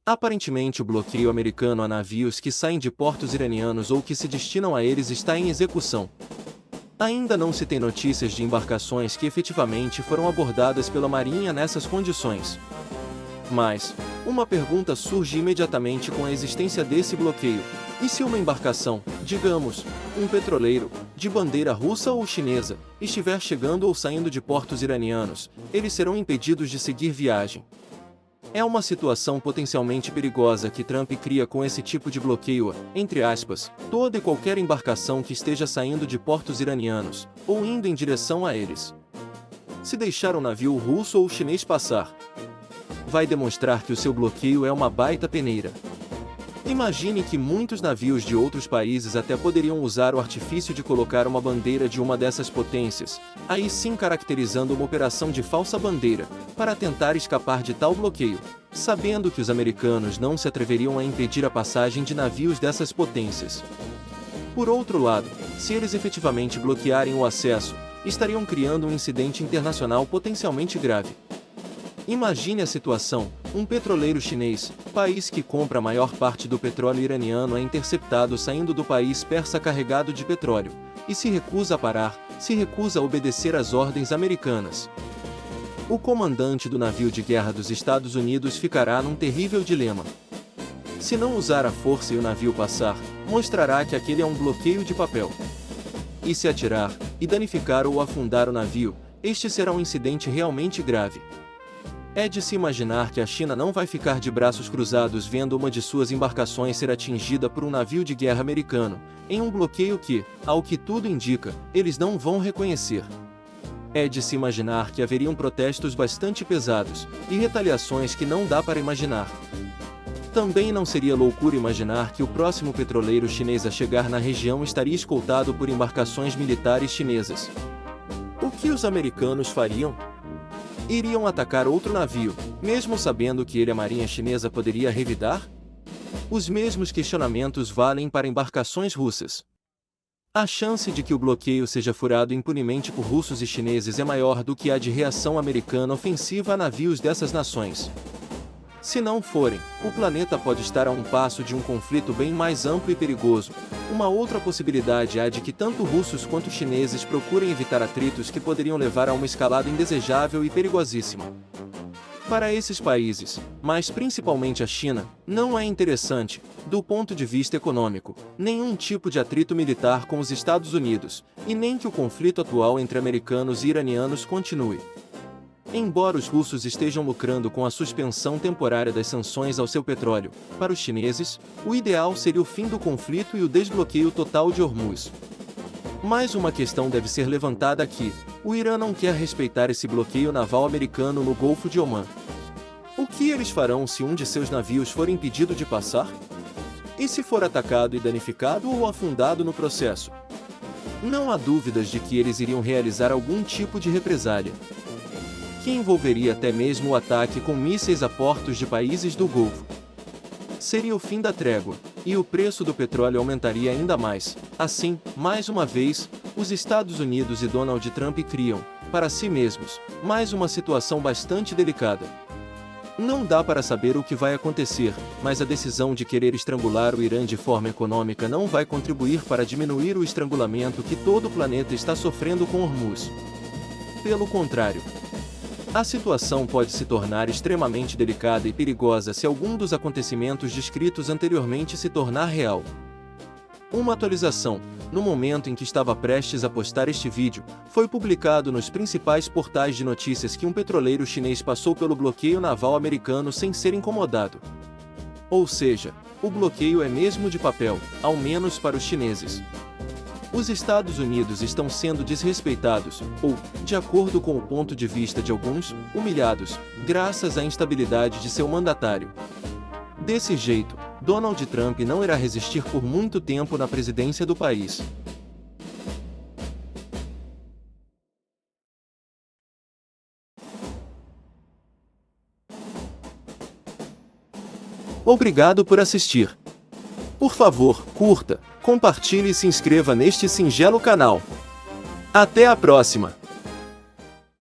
Aparentemente, o bloqueio americano a navios que saem de portos iranianos ou que se destinam a eles está em execução. Ainda não se tem notícias de embarcações que efetivamente foram abordadas pela Marinha nessas condições. Mas, uma pergunta surge imediatamente com a existência desse bloqueio: e se uma embarcação, digamos, um petroleiro, de bandeira russa ou chinesa, estiver chegando ou saindo de portos iranianos, eles serão impedidos de seguir viagem? É uma situação potencialmente perigosa que Trump cria com esse tipo de bloqueio a, entre aspas, toda e qualquer embarcação que esteja saindo de portos iranianos, ou indo em direção a eles. Se deixar um navio russo ou chinês passar, vai demonstrar que o seu bloqueio é uma baita peneira. Imagine que muitos navios de outros países até poderiam usar o artifício de colocar uma bandeira de uma dessas potências, aí sim caracterizando uma operação de falsa bandeira, para tentar escapar de tal bloqueio, sabendo que os americanos não se atreveriam a impedir a passagem de navios dessas potências. Por outro lado, se eles efetivamente bloquearem o acesso, estariam criando um incidente internacional potencialmente grave. Imagine a situação: um petroleiro chinês, país que compra a maior parte do petróleo iraniano, é interceptado saindo do país persa carregado de petróleo, e se recusa a parar, se recusa a obedecer às ordens americanas. O comandante do navio de guerra dos Estados Unidos ficará num terrível dilema. Se não usar a força e o navio passar, mostrará que aquele é um bloqueio de papel. E se atirar, e danificar ou afundar o navio, este será um incidente realmente grave. É de se imaginar que a China não vai ficar de braços cruzados vendo uma de suas embarcações ser atingida por um navio de guerra americano, em um bloqueio que, ao que tudo indica, eles não vão reconhecer. É de se imaginar que haveriam protestos bastante pesados, e retaliações que não dá para imaginar. Também não seria loucura imaginar que o próximo petroleiro chinês a chegar na região estaria escoltado por embarcações militares chinesas. O que os americanos fariam? Iriam atacar outro navio, mesmo sabendo que a marinha chinesa poderia revidar? Os mesmos questionamentos valem para embarcações russas. A chance de que o bloqueio seja furado impunemente por russos e chineses é maior do que a de reação americana ofensiva a navios dessas nações. Se não forem, o planeta pode estar a um passo de um conflito bem mais amplo e perigoso. Uma outra possibilidade é a de que tanto russos quanto chineses procurem evitar atritos que poderiam levar a uma escalada indesejável e perigosíssima. Para esses países, mas principalmente a China, não é interessante, do ponto de vista econômico, nenhum tipo de atrito militar com os Estados Unidos, e nem que o conflito atual entre americanos e iranianos continue. Embora os russos estejam lucrando com a suspensão temporária das sanções ao seu petróleo, para os chineses, o ideal seria o fim do conflito e o desbloqueio total de Hormuz. Mais uma questão deve ser levantada aqui: o Irã não quer respeitar esse bloqueio naval americano no Golfo de Omã. O que eles farão se um de seus navios for impedido de passar? E se for atacado e danificado ou afundado no processo? Não há dúvidas de que eles iriam realizar algum tipo de represália, que envolveria até mesmo o ataque com mísseis a portos de países do Golfo. Seria o fim da trégua, e o preço do petróleo aumentaria ainda mais. Assim, mais uma vez, os Estados Unidos e Donald Trump criam, para si mesmos, mais uma situação bastante delicada. Não dá para saber o que vai acontecer, mas a decisão de querer estrangular o Irã de forma econômica não vai contribuir para diminuir o estrangulamento que todo o planeta está sofrendo com Hormuz. Pelo contrário, a situação pode se tornar extremamente delicada e perigosa se algum dos acontecimentos descritos anteriormente se tornar real. Uma atualização: no momento em que estava prestes a postar este vídeo, foi publicado nos principais portais de notícias que um petroleiro chinês passou pelo bloqueio naval americano sem ser incomodado. Ou seja, o bloqueio é mesmo de papel, ao menos para os chineses. Os Estados Unidos estão sendo desrespeitados, ou, de acordo com o ponto de vista de alguns, humilhados, graças à instabilidade de seu mandatário. Desse jeito, Donald Trump não irá resistir por muito tempo na presidência do país. Obrigado por assistir. Por favor, curta, compartilhe e se inscreva neste singelo canal. Até a próxima!